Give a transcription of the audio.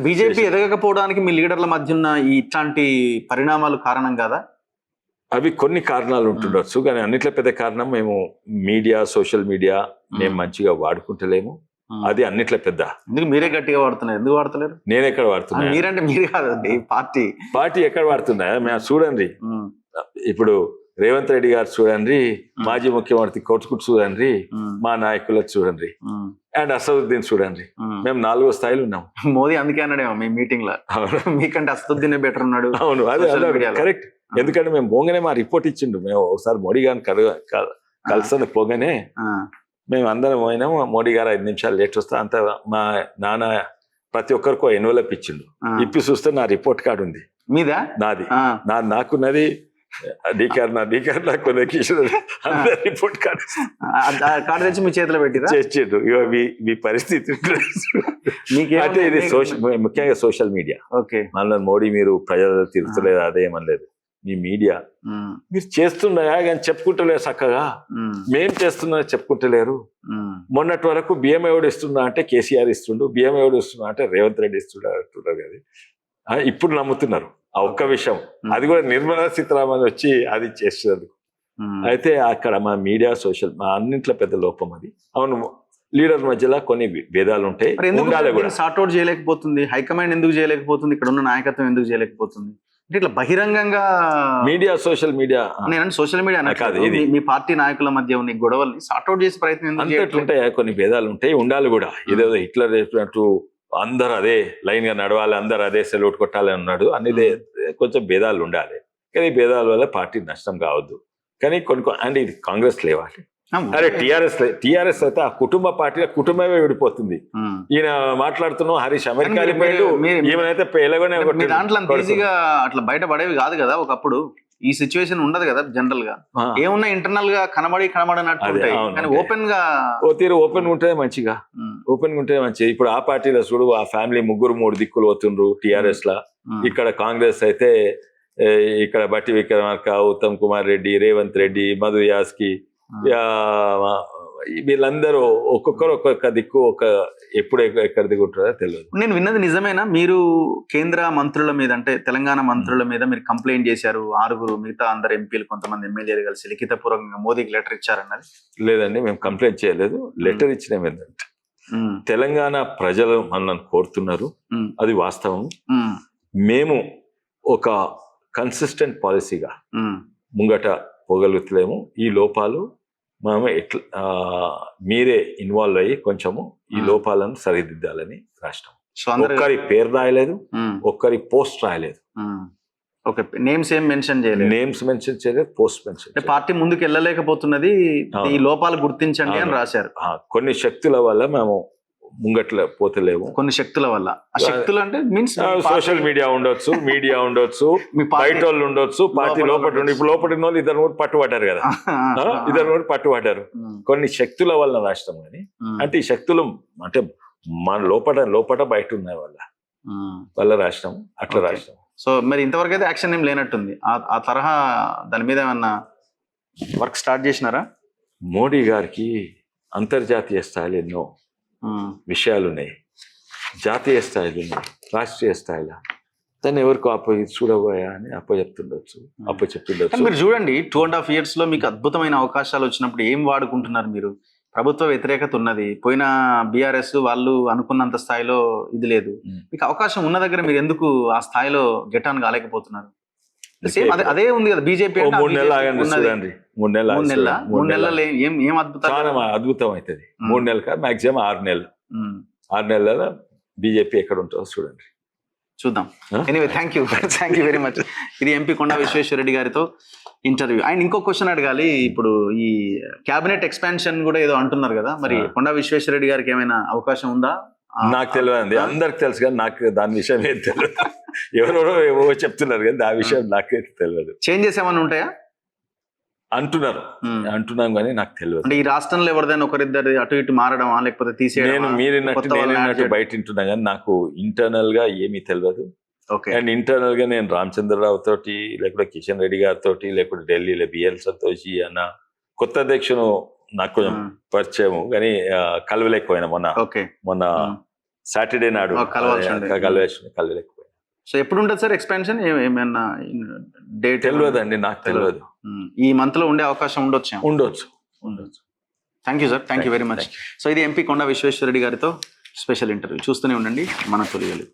BJP ఎదగకపోవడానికి మీ లీడర్ల మధ్య ఉన్న ఇట్లాంటి పరిణామాలు కారణం కదా? అవి కొన్ని కారణాలు ఉంటుండొచ్చు, కానీ అన్నిట్లో పెద్ద కారణం మేము మీడియా, సోషల్ మీడియా మేము మంచిగా వాడుకుంటలేము. అది అన్నిట్లో పెద్ద. ఎందుకు మీరే గట్టిగా వాడుతున్నారు, ఎందుకు వాడతలేరు? నేను ఎక్కడ వాడుతున్నా? మీరంటే మీరు కాదండి, పార్టీ ఎక్కడ వాడుతున్నా? మేము చూడండి, ఇప్పుడు రేవంత్ రెడ్డి గారు చూడండి, మాజీ ముఖ్యమంత్రి కొట్టుకుట్టు చూడండి, మా నాయకులకు చూడండి, అండ్ అసదుద్దీన్ చూడండి, మేము 4వ స్థాయిలో ఉన్నాం. మోదీ అందుకే అన్నాడేమో మీ మీటింగ్ లో, మీకంటే అసదుద్దీన్ బెటర్ ఉన్నాడు. అవును, అదే కరెక్ట్. ఎందుకంటే మేము పోగానే మా రిపోర్ట్ ఇచ్చిండు. మేము ఒకసారి మోడీ గారిని కలిసి పోగానే మేము అందరం పోయినాము. మోడీ గారు 5 నిమిషాలు లేట్ వస్తా అంత మా నాన్న ప్రతి ఒక్కరికి ఎన్వలప్ ఇచ్చిండు. ఇప్పి చూస్తే నా రిపోర్ట్ కార్డు ఉంది. మీదా? నాది. నాకున్నది రిపోర్ట్ కార్డు తెచ్చి మీ చేతిలో పెట్టిరా చేసిండు. మీ పరిస్థితి అంటే ఇది ముఖ్యంగా సోషల్ మీడియా. మళ్ళీ మోడీ మీరు ప్రజలు తిరుగుతలేదు, అదేమనలేదు. మీ మీడియా మీరు చేస్తున్నాయా కానీ చెప్పుకుంటలేరు చక్కగా. మేం చేస్తున్నా చెప్పుకుంటలేరు. మొన్నటి వరకు బియ్యం ఎవడు ఇస్తున్నా అంటే కేసీఆర్ ఇస్తుండు, బియ్యం ఎవడు ఇస్తున్నా అంటే రేవంత్ రెడ్డి ఇస్తుండ అంటున్నారు. కానీ ఇప్పుడు నమ్ముతున్నారు ఆ ఒక్క విషయం. అది కూడా నిర్మలా సీతారామన్ వచ్చి అది చేస్తున్నందుకు. అయితే అక్కడ మా మీడియా, సోషల్ మా అన్నింట్లో పెద్ద లోపం అది. అవును, లీడర్ మధ్యలో కొన్ని భేదాలు ఉంటాయి. సార్ట్అవుట్ చేయలేకపోతుంది హైకమాండ్, ఎందుకు చేయలేకపోతుంది? ఇక్కడ ఉన్న నాయకత్వం ఎందుకు చేయలేకపోతుంది? అంటే ఇట్లా బహిరంగంగా మీడియా, సోషల్ మీడియా, నేను సోషల్ మీడియా కాదు, మీ పార్టీ నాయకుల మధ్య ఉన్న గొడవల్ని సార్ట్అవుట్ చేసే ప్రయత్నం ఉంటాయి. కొన్ని భేదాలు ఉంటాయి, ఉండాలి కూడా. ఇదేదో హిట్లర్ చెప్పినట్టు అందరు అదే లైన్ గా నడవాలి, అందరు అదే సెల్యూట్ కొట్టాలి అన్నాడు. అనేది కొంచెం భేదాలు ఉండాలి, కానీ భేదాల వల్ల పార్టీ నష్టం కావద్దు. కానీ కొన్ని అంటే ఇది కాంగ్రెస్ లేవాలి. అరే టిఆర్ఎస్ అయితే ఆ కుటుంబ పార్టీ కుటుంబమే విడిపోతుంది. ఈయన మాట్లాడుతున్నాం హరీష్ అమెరికా వెళ్ళిపోయాడు, ఈమెనైతే దాంట్లో ఈజీగా అట్లా బయటపడేవి కాదు కదా ఒకప్పుడు. ఈ సిచ్యువేషన్ ఉండదు కదా జనరల్ గా. ఏమున్నా ఇంటర్నల్ గా కనబడినట్టు ఉంటాయి, కానీ ఓపెన్ గా ఓపెన్ ఉంటేనే మంచిగా. ఓపెన్ ఉంటే మంచిగా. ఇప్పుడు ఆ పార్టీలో చూడు, ఆ ఫ్యామిలీ 3 దిక్కులు పోతుండ్రు టిఆర్ఎస్ లా. ఇక్కడ కాంగ్రెస్ అయితే ఇక్కడ బట్టి విక్రమార్క, ఉత్తమ్ కుమార్ రెడ్డి, రేవంత్ రెడ్డి, మధు యాస్కి, వీళ్ళందరూ ఒక్కొక్కరు ఒక్కొక్క దిక్కు ఎప్పుడు ఎక్కడ దిగుంటారో తెలియదు. నేను విన్నది నిజమేనా? మీరు కేంద్ర మంత్రుల మీద, అంటే తెలంగాణ మంత్రుల మీద మీరు కంప్లైంట్ చేశారు. 6 మిగతా అందరు ఎంపీలు, కొంతమంది ఎమ్మెల్యేలు కలిసి లిఖితపూర్వకంగా మోదీకి లెటర్ ఇచ్చారన్నది? లేదండి, మేము కంప్లైంట్ చేయలేదు. లెటర్ ఇచ్చినాం. ఏంటంటే తెలంగాణ ప్రజలు మనల్ని కోరుతున్నారు, అది వాస్తవం. మేము ఒక కన్సిస్టెంట్ పాలసీగా ముంగట పోగలుగుతలేము. ఈ లోపాలు మనము మీరే ఇన్వాల్వ్ అయ్యి కొంచెము ఈ లోపాలను సరిదిద్దాలని రాష్ట్రం. ఒక్కరి పేరు రాయలేదు, ఒక్కరి పోస్ట్ రాయలేదు. నేమ్స్ మెన్షన్ చేయలేదు, పోస్ట్ మెన్షన్. పార్టీ ముందుకు వెళ్ళలేకపోతున్నది, ఈ లోపాలు గుర్తించండి అని రాశారు. కొన్ని శక్తుల వల్ల మేము ముంగట్ల పోతలేము. కొన్ని శక్తుల వల్ల. ఆ శక్తులు అంటే మీన్స్ సోషల్ మీడియా ఉండొచ్చు, మీడియా ఉండొచ్చు, బయట వాళ్ళు ఉండొచ్చు, పార్టీ లోపల ఉండి. ఇప్పుడు లోపల ఉన్న వాళ్ళు 2 పట్టుబడ్డారు కదా, 2 పట్టుబడ్డారు. కొన్ని శక్తుల వల్ల రాష్ట్రం. అని అంటే ఈ శక్తులు అంటే మన లోపల బయట ఉన్నాయి వాళ్ళ రాష్ట్రం. అట్లా రాష్ట్రం. సో మరి ఇంతవరకు అయితే యాక్షన్ ఏం లేనట్టుంది. ఆ తరహా దాని మీద ఏమన్నా వర్క్ స్టార్ట్ చేసినారా? మోడీ గారికి అంతర్జాతీయ స్థాయిలో ఎన్నో విషయాలు ఉన్నాయి, జాతీయ స్థాయిలో ఉన్నాయి, రాష్ట్రీయ స్థాయిలో. దాన్ని ఎవరికి చూడబోయా అని అప్పచెప్తుండొచ్చు. మీరు చూడండి, 2.5 years లో మీకు అద్భుతమైన అవకాశాలు వచ్చినప్పుడు ఏం వాడుకుంటున్నారు మీరు? ప్రభుత్వ వ్యతిరేకత ఉన్నది. పోయిన బీఆర్ఎస్ వాళ్ళు అనుకున్నంత స్థాయిలో ఇది లేదు. మీకు అవకాశం ఉన్న దగ్గర మీరు ఎందుకు ఆ స్థాయిలో గెట్ ఆన్ కాలేకపోతున్నారు? సేమ్ అదే ఉంది కదా బీజేపీ. 3 నెలలు ఆగండి, చూడండి. 3 నెలలు ఏం అద్భుతం అవుతుంది. 3 నెలలు కాదు, మాక్సిమం 6 నెలలు. 6 నెలల బీజేపీ ఎక్కడ ఉంటుందో చూడండి, చూద్దాం. Anyway, thank you very much. ఇది ఎంపీ కొండా విశ్వేశ్వరరెడ్డి గారితో ఇంటర్వ్యూ. అండ్ ఇంకో క్వశ్చన్ అడగాలి. ఇప్పుడు ఈ క్యాబినెట్ ఎక్స్పాన్షన్ కూడా ఏదో అంటున్నారు కదా, మరి కొండా విశ్వేశ్వరరెడ్డి గారికి ఏమైనా అవకాశం ఉందా? నాకు తెలియదండి, అందరికి తెలుసు కానీ నాకు దాని విషయం ఏం తెలియదు. ఎవరెవరో ఏవో చెప్తున్నారు కానీ ఆ విషయం నాకైతే తెలియదు. చేంజెస్ ఏమైనా ఉంటాయా అంటున్నాం కానీ నాకు తెలియదు. అంటే ఈ రాష్ట్రంలో ఎవరిదైనా ఒకరిద్దరు అటు ఇటు మారడమా, లేకపోతే తీసేయడం? నేను బయట వింటున్నా కానీ నాకు ఇంటర్నల్ గా ఏమీ తెలియదు. అండ్ ఇంటర్నల్ గా నేను రామచంద్రరావు తోటి, లేకపోతే కిషన్ రెడ్డి గారితో, లేకపోతే ఢిల్లీలో బిఎల్ సంతోషి అన్న కొత్త అధ్యక్షుడు నాకు కొంచెం పరిచయం, కానీ కలవలేకపోయినా మొన్న సాటర్డే నాడు కలవాల్సి ఉండే. కలవలేకపోయాను. సో ఎప్పుడు ఉంటుంది సార్ ఎక్స్పాన్షన్? ఏమైనా డేట్ తెలియదండి, నాకు తెలియదు. ఈ మంత్ లో ఉండే అవకాశం ఉండొచ్చు. ఉండొచ్చు. Thank you sir, thank you very much. So ఇది ఎంపీ కొండా విశ్వేశ్వరరెడ్డి గారితో స్పెషల్ ఇంటర్వ్యూ. చూస్తూనే ఉండండి మన తొలి వెలుగు.